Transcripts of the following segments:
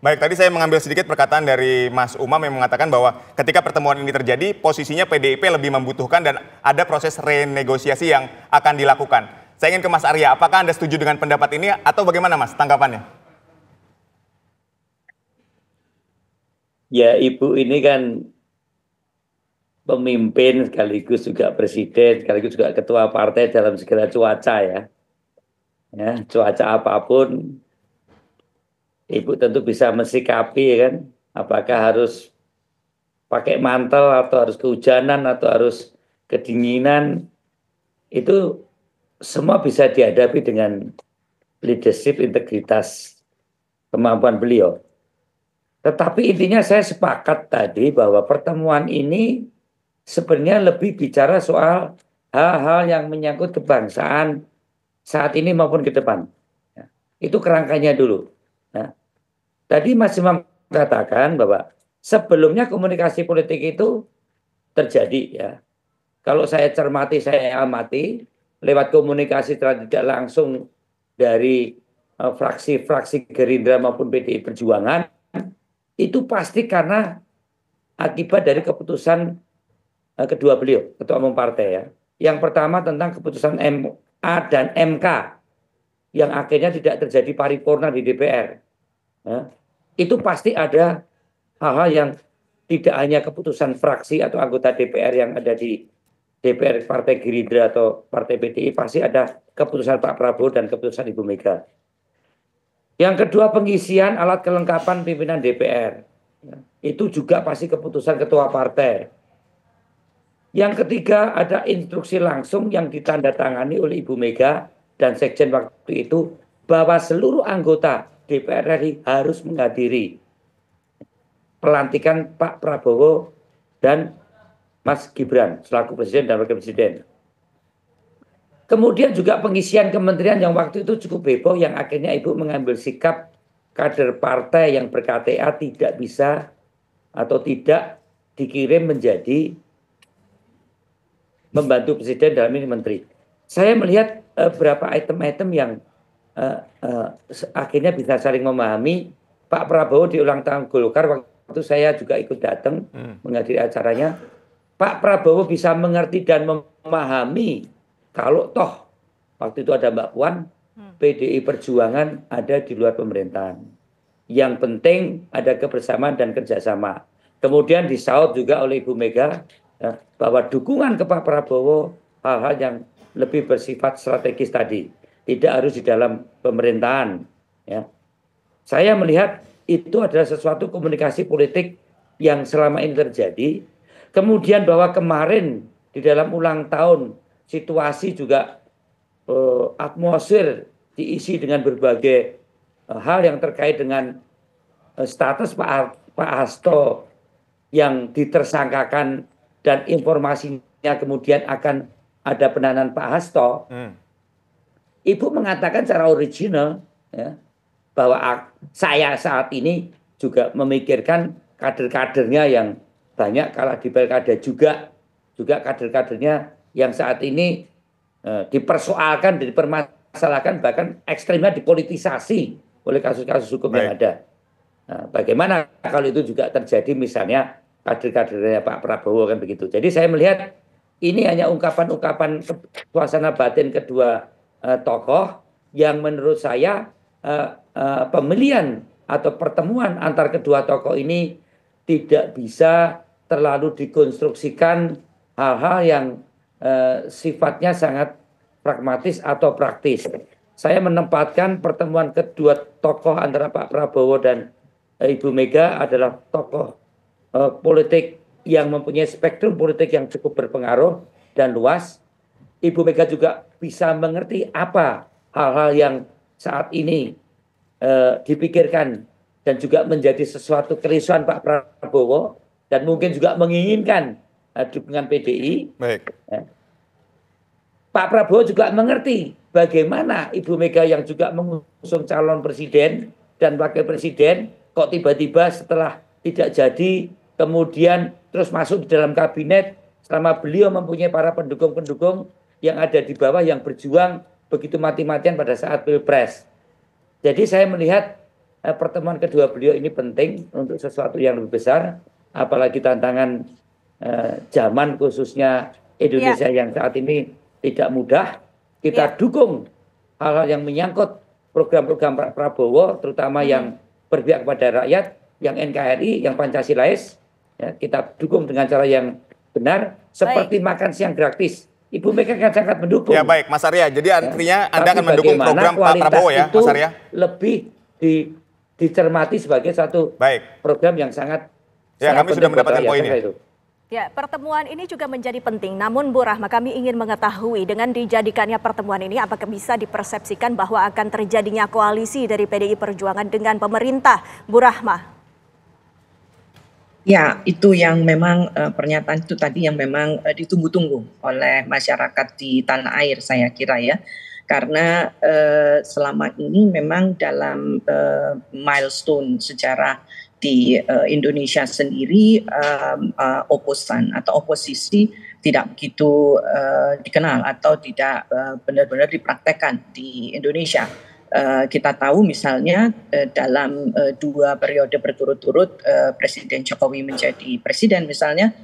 Baik, tadi saya mengambil sedikit perkataan dari Mas Umam yang mengatakan bahwa ketika pertemuan ini terjadi, posisinya PDIP lebih membutuhkan dan ada proses renegosiasi yang akan dilakukan. Saya ingin ke Mas Arya, apakah Anda setuju dengan pendapat ini atau bagaimana Mas tanggapannya? Ya, Ibu ini kan pemimpin sekaligus juga presiden, sekaligus juga ketua partai dalam segala cuaca ya. Ya, cuaca apapun Ibu tentu bisa mensikapi ya kan, apakah harus pakai mantel atau harus kehujanan atau harus kedinginan, itu semua bisa dihadapi dengan leadership, integritas, kemampuan beliau. Tetapi intinya saya sepakat tadi bahwa pertemuan ini sebenarnya lebih bicara soal hal-hal yang menyangkut kebangsaan saat ini maupun ke depan. Itu kerangkanya dulu. Nah, tadi Mas Imam katakan bahwa sebelumnya komunikasi politik itu terjadi ya. Kalau saya cermati, saya amati lewat komunikasi tidak langsung dari fraksi-fraksi Gerindra maupun PDI Perjuangan, itu pasti karena akibat dari keputusan kedua beliau, ketua umum partai ya. Yang pertama tentang keputusan MA dan MK yang akhirnya tidak terjadi paripurna di DPR. Ya. Itu pasti ada hal-hal yang tidak hanya keputusan fraksi atau anggota DPR yang ada di DPR Partai Gerindra atau Partai PDI, pasti ada keputusan Pak Prabowo dan keputusan Ibu Mega. Yang kedua, pengisian alat kelengkapan pimpinan DPR. Itu juga pasti keputusan ketua partai. Yang ketiga, ada instruksi langsung yang ditandatangani oleh Ibu Mega dan Sekjen waktu itu bahwa seluruh anggota DPR RI harus menghadiri pelantikan Pak Prabowo dan Mas Gibran selaku presiden dan wakil presiden. Kemudian juga pengisian kementerian yang waktu itu cukup heboh yang akhirnya Ibu mengambil sikap kader partai yang ber-KTA tidak bisa atau tidak dikirim menjadi membantu presiden dalam ini menteri. Saya melihat beberapa item-item yang akhirnya bisa saling memahami. Pak Prabowo di ulang tahun Golkar waktu saya juga ikut datang menghadiri acaranya. Pak Prabowo bisa mengerti dan memahami kalau toh waktu itu ada Mbak Puan, PDI Perjuangan ada di luar pemerintahan. Yang penting ada kebersamaan dan kerjasama. Kemudian disaut juga oleh Ibu Mega ya, bahwa dukungan ke Pak Prabowo hal-hal yang lebih bersifat strategis tadi, tidak harus di dalam pemerintahan. Ya. Saya melihat itu adalah sesuatu komunikasi politik yang selama ini terjadi. Kemudian bahwa kemarin di dalam ulang tahun situasi juga atmosfer diisi dengan berbagai hal yang terkait dengan status Pak Hasto yang ditersangkakan dan informasinya kemudian akan ada penahanan Pak Hasto. Ibu mengatakan secara original ya, bahwa saya saat ini juga memikirkan kader-kadernya yang banyak kalah di pilkada juga kader-kadernya yang saat ini dipersoalkan, dipermasalahkan, bahkan ekstrimnya dipolitisasi oleh kasus-kasus hukum yang ada. Nah, bagaimana kalau itu juga terjadi misalnya kader-kadernya Pak Prabowo kan begitu. Jadi saya melihat ini hanya ungkapan-ungkapan suasana batin kedua tokoh yang menurut saya pemilihan atau pertemuan antar kedua tokoh ini tidak bisa terlalu dikonstruksikan hal-hal yang sifatnya sangat pragmatis atau praktis. Saya menempatkan pertemuan kedua tokoh antara Pak Prabowo dan Ibu Mega adalah tokoh politik yang mempunyai spektrum politik yang cukup berpengaruh dan luas. Ibu Mega juga bisa mengerti apa hal-hal yang saat ini dipikirkan dan juga menjadi sesuatu kerisauan Pak Prabowo dan mungkin juga menginginkan dukungan PDI. Baik. Pak Prabowo juga mengerti bagaimana Ibu Mega yang juga mengusung calon presiden dan wakil presiden kok tiba-tiba setelah tidak jadi kemudian terus masuk di dalam kabinet selama beliau mempunyai para pendukung-pendukung yang ada di bawah yang berjuang begitu mati-matian pada saat Pilpres. Jadi saya melihat pertemuan kedua beliau ini penting untuk sesuatu yang lebih besar, apalagi tantangan zaman khususnya Indonesia yang saat ini tidak mudah. Kita dukung hal-hal yang menyangkut program-program Pak Prabowo, terutama yang berpihak kepada rakyat, yang NKRI, yang Pancasilais. Ya, kita dukung dengan cara yang benar, seperti makan siang gratis. Ibu Mega kan sangat mendukung. Ya baik, Mas Arya. Jadi artinya Anda akan mendukung program Pak Prabowo ya, Mas Arya? Lebih dicermati sebagai satu program yang sangat kami sudah mendapatkan poinnya. Ya, pertemuan ini juga menjadi penting. Namun Bu Rahma, kami ingin mengetahui dengan dijadikannya pertemuan ini apakah bisa dipersepsikan bahwa akan terjadinya koalisi dari PDI Perjuangan dengan pemerintah, Bu Rahma? Ya, itu yang memang pernyataan itu tadi yang memang ditunggu-tunggu oleh masyarakat di tanah air, saya kira ya. Karena selama ini memang dalam milestone sejarah di Indonesia sendiri, oposan atau oposisi tidak begitu dikenal atau tidak benar-benar dipraktekkan di Indonesia. Kita tahu misalnya dalam 2 periode berturut-turut Presiden Jokowi menjadi presiden misalnya,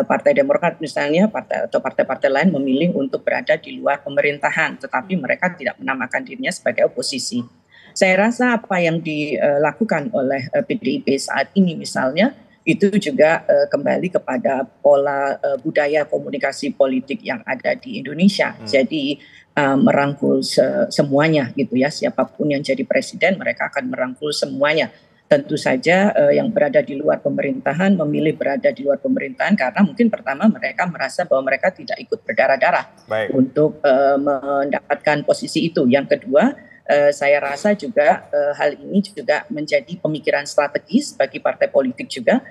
Partai Demokrat misalnya atau partai-partai lain memilih untuk berada di luar pemerintahan, tetapi mereka tidak menamakan dirinya sebagai oposisi. Saya rasa apa yang dilakukan oleh PDIP saat ini misalnya itu juga kembali kepada pola budaya komunikasi politik yang ada di Indonesia. Jadi merangkul semuanya gitu ya, siapapun yang jadi presiden mereka akan merangkul semuanya. Tentu saja yang berada di luar pemerintahan memilih berada di luar pemerintahan karena mungkin pertama mereka merasa bahwa mereka tidak ikut berdarah-darah untuk mendapatkan posisi itu. Yang kedua, saya rasa juga hal ini juga menjadi pemikiran strategis bagi partai politik juga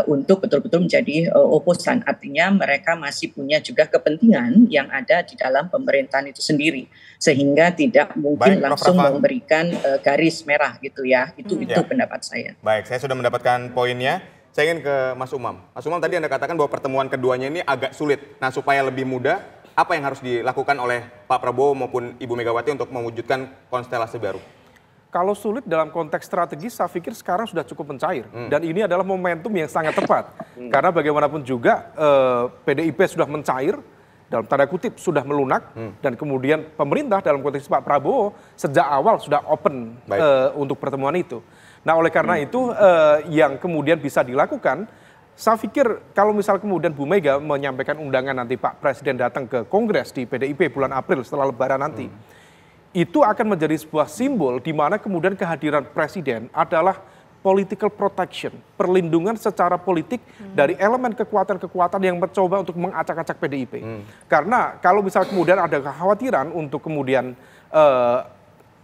untuk betul-betul menjadi oposan. Artinya mereka masih punya juga kepentingan yang ada di dalam pemerintahan itu sendiri. Sehingga tidak mungkin langsung memberikan garis merah gitu ya. Itu pendapat saya. Baik, saya sudah mendapatkan poinnya. Saya ingin ke Mas Umam. Mas Umam, tadi Anda katakan bahwa pertemuan keduanya ini agak sulit. Nah, supaya lebih mudah, apa yang harus dilakukan oleh Pak Prabowo maupun Ibu Megawati untuk mewujudkan konstelasi baru? Kalau sulit dalam konteks strategis, saya pikir sekarang sudah cukup mencair. Dan ini adalah momentum yang sangat tepat. Karena bagaimanapun juga PDIP sudah mencair, dalam tanda kutip sudah melunak. Dan kemudian pemerintah dalam konteks Pak Prabowo sejak awal sudah open untuk pertemuan itu. Nah oleh karena itu yang kemudian bisa dilakukan, saya pikir kalau misal kemudian Bu Mega menyampaikan undangan nanti Pak Presiden datang ke Kongres di PDIP bulan April setelah Lebaran nanti, itu akan menjadi sebuah simbol di mana kemudian kehadiran Presiden adalah political protection, perlindungan secara politik dari elemen kekuatan-kekuatan yang mencoba untuk mengacak-acak PDIP. Karena kalau misal kemudian ada kekhawatiran untuk kemudian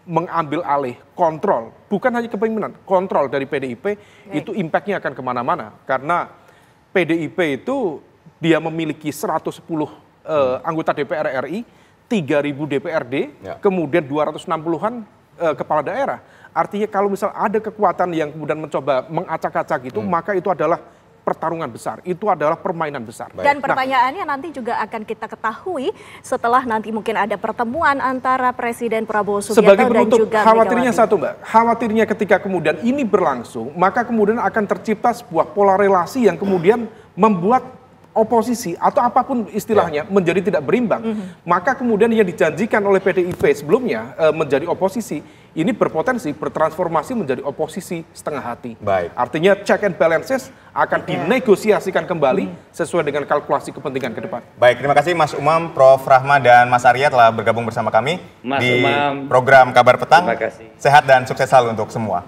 mengambil alih kontrol, bukan hanya kepemimpinan, kontrol dari PDIP, itu impact-nya akan kemana-mana. Karena PDIP itu dia memiliki 110 anggota DPR RI, 3.000 DPRD, kemudian 260-an kepala daerah. Artinya kalau misal ada kekuatan yang kemudian mencoba mengacak-acak itu, maka itu adalah pertarungan besar, itu adalah permainan besar. Dan pertanyaannya nanti juga akan kita ketahui setelah nanti mungkin ada pertemuan antara Presiden Prabowo Subianto sebagai penutup, dan juga khawatirnya Megawati. satu Mbak, khawatirnya ketika kemudian ini berlangsung, maka kemudian akan tercipta sebuah pola relasi yang kemudian membuat oposisi atau apapun istilahnya menjadi tidak berimbang. Maka kemudian yang dijanjikan oleh PDIP sebelumnya menjadi oposisi, ini berpotensi bertransformasi menjadi oposisi setengah hati. Artinya check and balances akan dinegosiasikan kembali sesuai dengan kalkulasi kepentingan ke depan. Baik, terima kasih Mas Umam, Prof. Rahma, dan Mas Arya telah bergabung bersama kami di program Kabar Petang. Terima kasih. Sehat dan sukses selalu untuk semua.